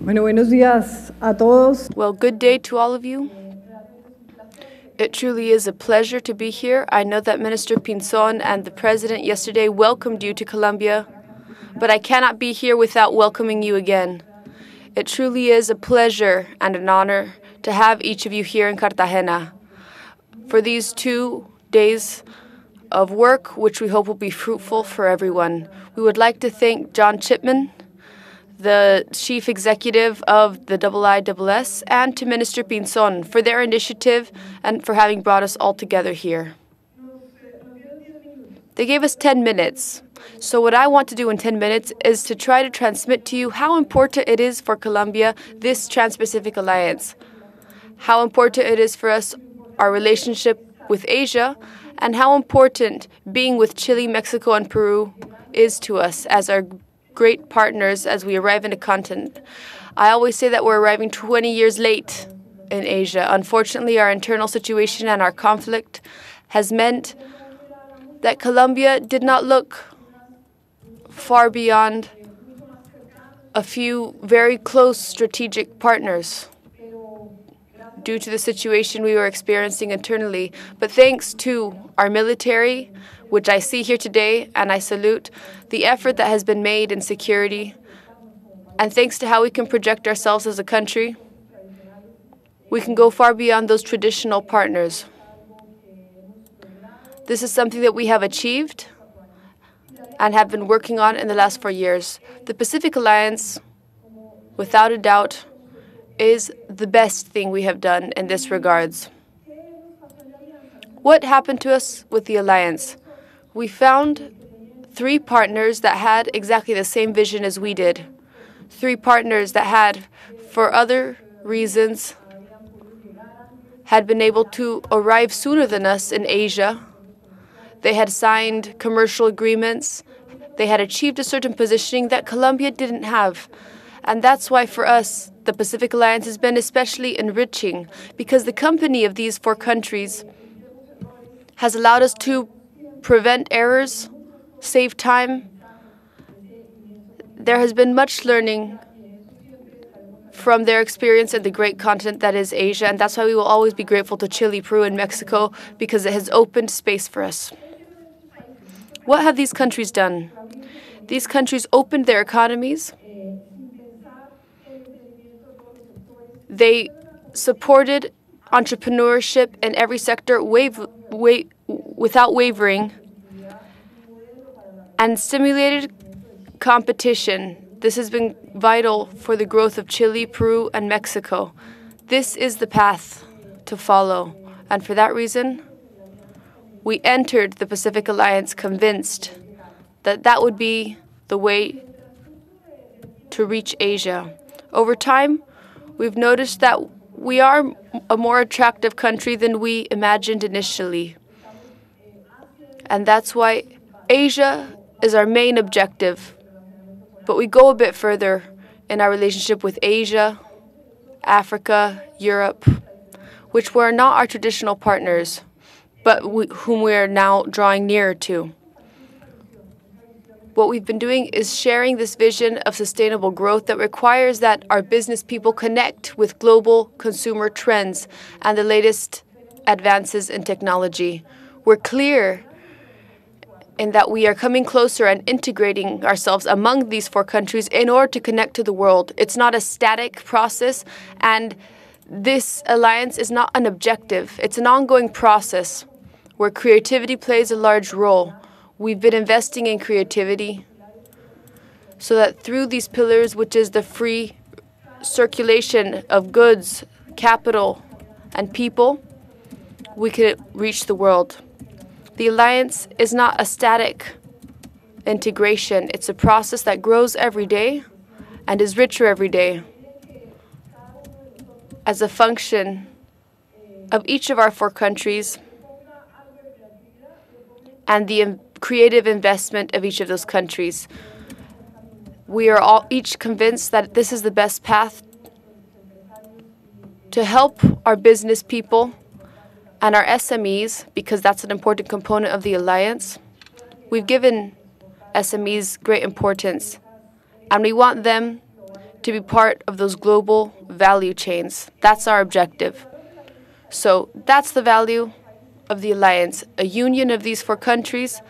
Bueno, buenos días a todos. Well, good day to all of you. It truly is a pleasure to be here. I know that Minister Pinzon and the President yesterday welcomed you to Colombia, but I cannot be here without welcoming you again. It truly is a pleasure and an honor to have each of you here in Cartagena for these 2 days of work, which we hope will be fruitful for everyone. We would like to thank John Chipman, the Chief Executive of the IISS, and to Minister Pinzon for their initiative and for having brought us all together here. They gave us 10 minutes. So what I want to do in 10 minutes is to try to transmit to you how important it is for Colombia, this Transpacific Alliance, how important it is for us, our relationship with Asia, and how important being with Chile, Mexico, and Peru is to us as our great partners as we arrive in a continent. I always say that we're arriving 20 years late in Asia. Unfortunately, our internal situation and our conflict has meant that Colombia did not look far beyond a few very close strategic partners due to the situation we were experiencing internally. But thanks to our military, which I see here today, and I salute the effort that has been made in security, and thanks to how we can project ourselves as a country, we can go far beyond those traditional partners. This is something that we have achieved and have been working on in the last 4 years. The Pacific Alliance, without a doubt, is the best thing we have done in this regards. What happened to us with the alliance? We found 3 partners that had exactly the same vision as we did. 3 partners that had, for other reasons, had been able to arrive sooner than us in Asia. They had signed commercial agreements. They had achieved a certain positioning that Colombia didn't have. And that's why for us, the Pacific Alliance has been especially enriching, because the company of these 4 countries has allowed us to prevent errors, save time. There has been much learning from their experience in the great continent that is Asia, and that's why we will always be grateful to Chile, Peru, and Mexico, because it has opened space for us. What have these countries done? These countries opened their economies. They supported entrepreneurship in every sector without wavering, and stimulated competition. This has been vital for the growth of Chile, Peru, and Mexico. This is the path to follow, and for that reason, we entered the Pacific Alliance convinced that that would be the way to reach Asia. Over time, we've noticed that we are a more attractive country than we imagined initially. And that's why Asia is our main objective. But we go a bit further in our relationship with Asia, Africa, Europe, which were not our traditional partners, but whom we are now drawing nearer to. What we've been doing is sharing this vision of sustainable growth that requires that our business people connect with global consumer trends and the latest advances in technology. We're clear in that we are coming closer and integrating ourselves among these 4 countries in order to connect to the world. It's not a static process, and this alliance is not an objective. It's an ongoing process where creativity plays a large role. We've been investing in creativity so that through these pillars, which is the free circulation of goods, capital, and people, we could reach the world. The alliance is not a static integration. It's a process that grows every day and is richer every day as a function of each of our 4 countries and the creative investment of each of those countries. We are all each convinced that this is the best path to help our business people and our SMEs, because that's an important component of the alliance. We've given SMEs great importance, and we want them to be part of those global value chains. That's our objective. So that's the value of the alliance, a union of these 4 countries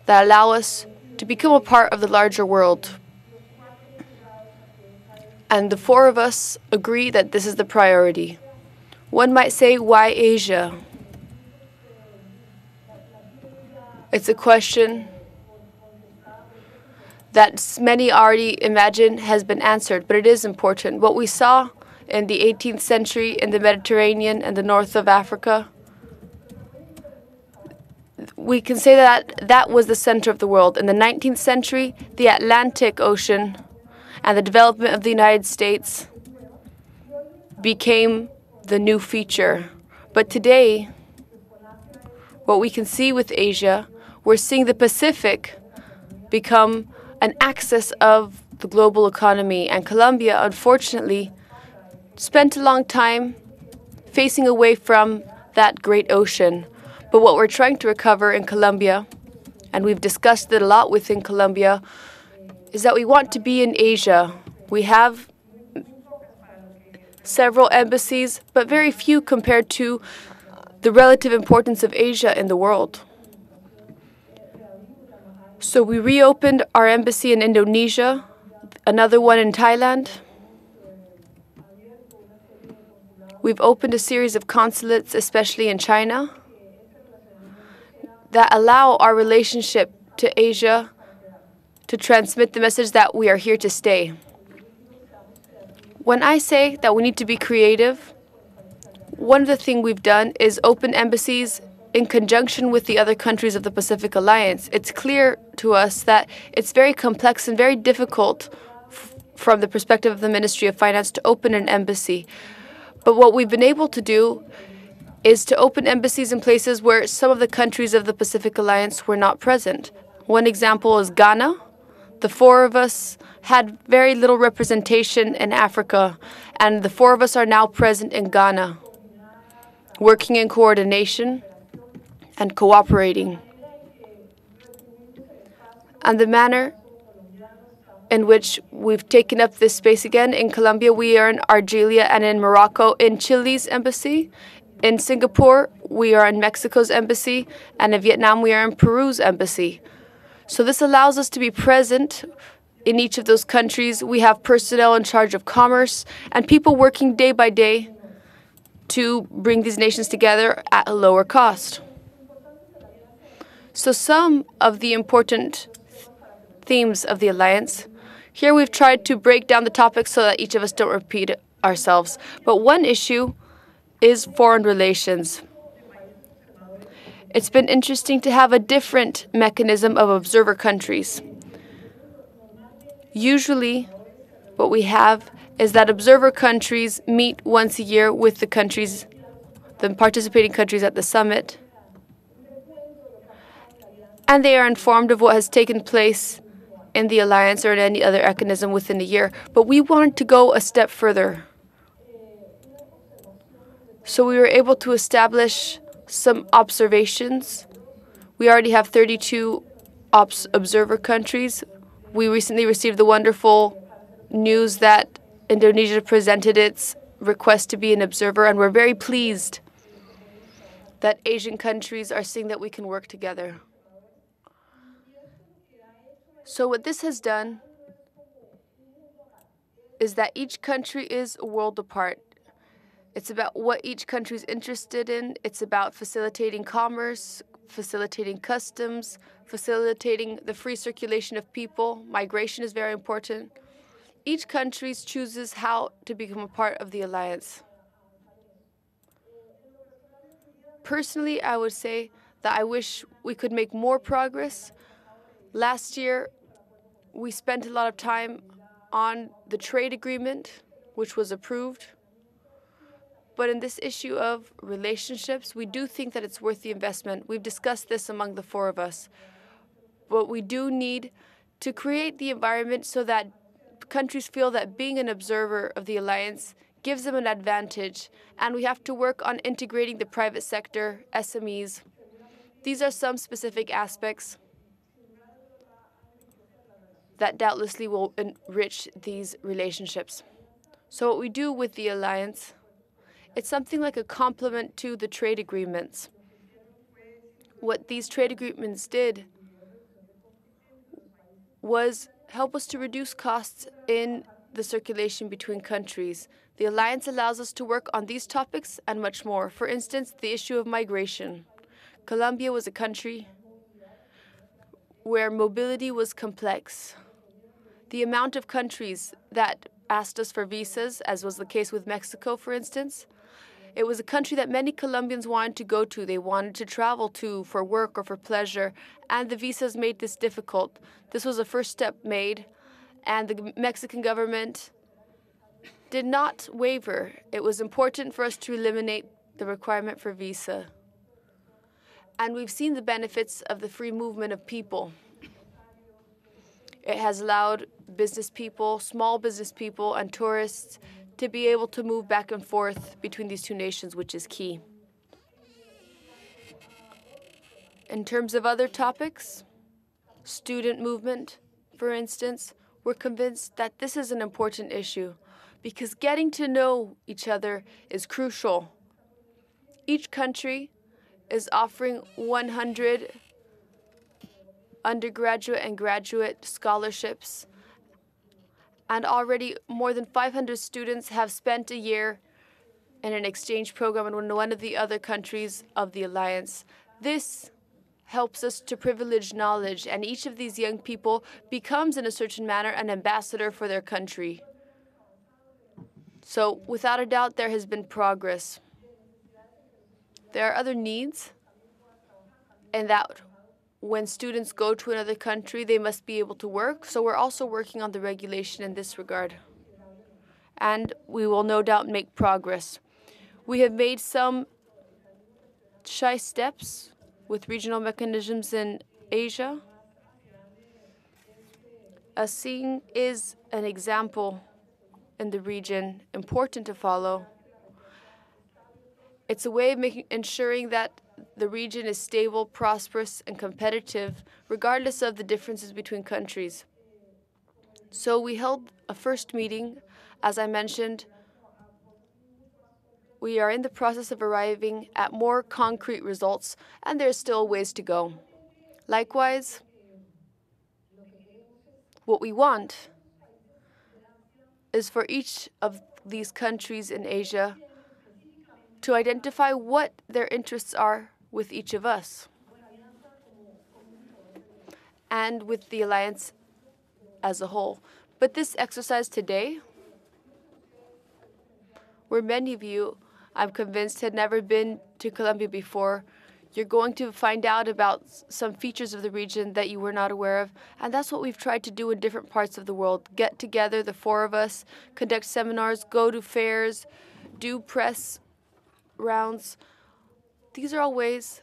that allow us to become a part of the larger world. And the 4 of us agree that this is the priority. One might say, why Asia? It's a question that many already imagine has been answered, but it is important. What we saw in the 18th century in the Mediterranean and the north of Africa, we can say that that was the center of the world. In the 19th century, the Atlantic Ocean and the development of the United States became the new feature. But today, what we can see with Asia, we're seeing the Pacific become an axis of the global economy. And Colombia, unfortunately, spent a long time facing away from that great ocean. But what we're trying to recover in Colombia, and we've discussed it a lot within Colombia, is that we want to be in Asia. We have several embassies, but very few compared to the relative importance of Asia in the world. So we reopened our embassy in Indonesia, another one in Thailand. We've opened a series of consulates, especially in China, that allow our relationship to Asia to transmit the message that we are here to stay. When I say that we need to be creative, one of the things we've done is open embassies in conjunction with the other countries of the Pacific Alliance. It's clear to us that it's very complex and very difficult from the perspective of the Ministry of Finance to open an embassy. But what we've been able to do is to open embassies in places where some of the countries of the Pacific Alliance were not present. One example is Ghana. The 4 of us had very little representation in Africa, and the 4 of us are now present in Ghana, working in coordination and cooperating. And the manner in which we've taken up this space again, in Colombia, we are in Algeria and in Morocco, in Chile's embassy. In Singapore, we are in Mexico's embassy, and in Vietnam, we are in Peru's embassy. So this allows us to be present in each of those countries. We have personnel in charge of commerce and people working day by day to bring these nations together at a lower cost. So some of the important themes of the alliance, here we've tried to break down the topics so that each of us don't repeat ourselves. But one issue is foreign relations. It's been interesting to have a different mechanism of observer countries. Usually, what we have is that observer countries meet once a year with the countries, the participating countries at the summit, and they are informed of what has taken place in the alliance or in any other mechanism within a year. But we wanted to go a step further. So we were able to establish some observations. We already have 32 observer countries. We recently received the wonderful news that Indonesia presented its request to be an observer, and we're very pleased that Asian countries are seeing that we can work together. So what this has done is that each country is a world apart. It's about what each country is interested in. It's about facilitating commerce, facilitating customs, facilitating the free circulation of people. Migration is very important. Each country chooses how to become a part of the alliance. Personally, I would say that I wish we could make more progress. Last year, we spent a lot of time on the trade agreement, which was approved. But in this issue of relationships, we do think that it's worth the investment. We've discussed this among the 4 of us. But we do need to create the environment so that countries feel that being an observer of the alliance gives them an advantage. And we have to work on integrating the private sector, SMEs. These are some specific aspects. that doubtlessly will enrich these relationships. So what we do with the alliance, it's something like a complement to the trade agreements. What these trade agreements did was help us to reduce costs in the circulation between countries. The alliance allows us to work on these topics and much more. For instance, the issue of migration. Colombia was a country where mobility was complex. The amount of countries that asked us for visas, as was the case with Mexico, for instance, it was a country that many Colombians wanted to go to. They wanted to travel to for work or for pleasure, and the visas made this difficult. This was a first step made, and the Mexican government did not waver. It was important for us to eliminate the requirement for visa. And we've seen the benefits of the free movement of people. It has allowed business people, small business people, and tourists to be able to move back and forth between these two nations, which is key. In terms of other topics, student movement, for instance, we're convinced that this is an important issue because getting to know each other is crucial. Each country is offering 100 undergraduate and graduate scholarships, and already more than 500 students have spent a year in an exchange program in one of the other countries of the alliance. This helps us to privilege knowledge, and each of these young people becomes, in a certain manner, an ambassador for their country. So, without a doubt, there has been progress. There are other needs, and that when students go to another country, they must be able to work. So we're also working on the regulation in this regard. And we will no doubt make progress. We have made some shy steps with regional mechanisms in Asia. ASEAN is an example in the region, important to follow. It's a way of ensuring that the region is stable, prosperous, and competitive, regardless of the differences between countries. So we held a first meeting. As I mentioned, we are in the process of arriving at more concrete results, and there's still ways to go. Likewise, what we want is for each of these countries in Asia to identify what their interests are with each of us and with the alliance as a whole. But this exercise today, where many of you, I'm convinced, had never been to Colombia before, you're going to find out about some features of the region that you were not aware of. And that's what we've tried to do in different parts of the world. Get together, the four of us, conduct seminars, go to fairs, do press rounds. These are all ways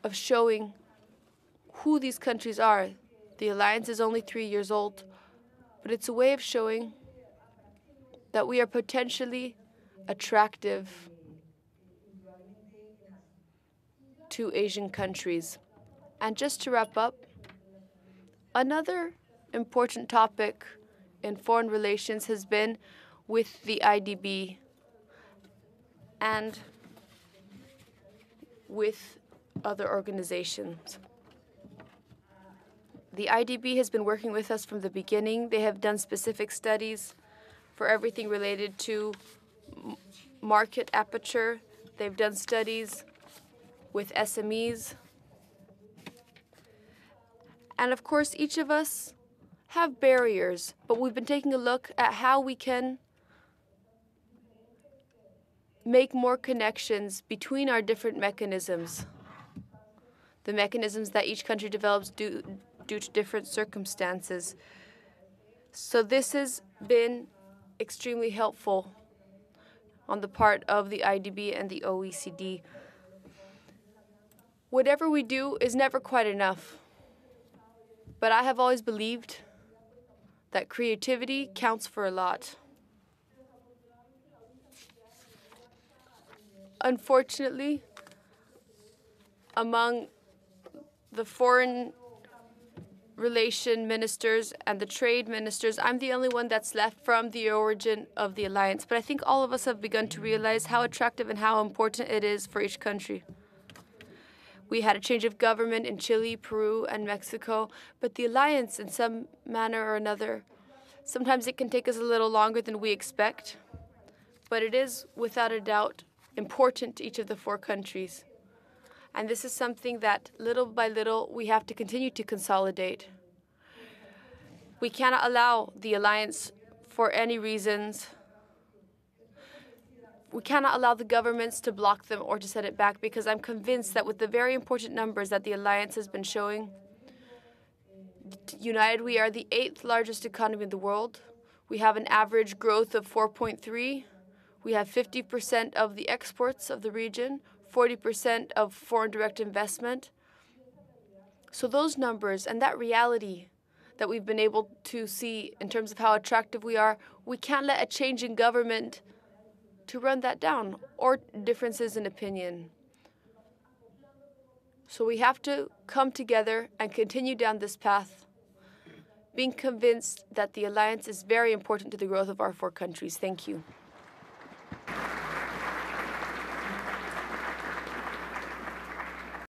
of showing who these countries are. The alliance is only 3 years old, but it's a way of showing that we are potentially attractive to Asian countries. And just to wrap up, another important topic in foreign relations has been with the IDB and with other organizations. The IDB has been working with us from the beginning. They have done specific studies for everything related to market aperture. They've done studies with SMEs. And of course, each of us have barriers, but we've been taking a look at how we can make more connections between our different mechanisms, the mechanisms that each country develops due to different circumstances. So this has been extremely helpful on the part of the IDB and the OECD. Whatever we do is never quite enough, but I have always believed that creativity counts for a lot. Unfortunately, among the foreign relation ministers and the trade ministers, I'm the only one that's left from the origin of the alliance. But I think all of us have begun to realize how attractive and how important it is for each country. We had a change of government in Chile, Peru, and Mexico, but the alliance, in some manner or another, sometimes it can take us a little longer than we expect, but it is, without a doubt, important to each of the four countries. And this is something that, little by little, we have to continue to consolidate. We cannot allow the alliance, for any reasons, we cannot allow the governments to block them or to set it back, because I'm convinced that with the very important numbers that the alliance has been showing, united, we are the 8th largest economy in the world. We have an average growth of 4.3. We have 50% of the exports of the region, 40% of foreign direct investment. So those numbers and that reality that we've been able to see in terms of how attractive we are, we can't let a change in government to run that down, or differences in opinion. So we have to come together and continue down this path, being convinced that the alliance is very important to the growth of our four countries. Thank you.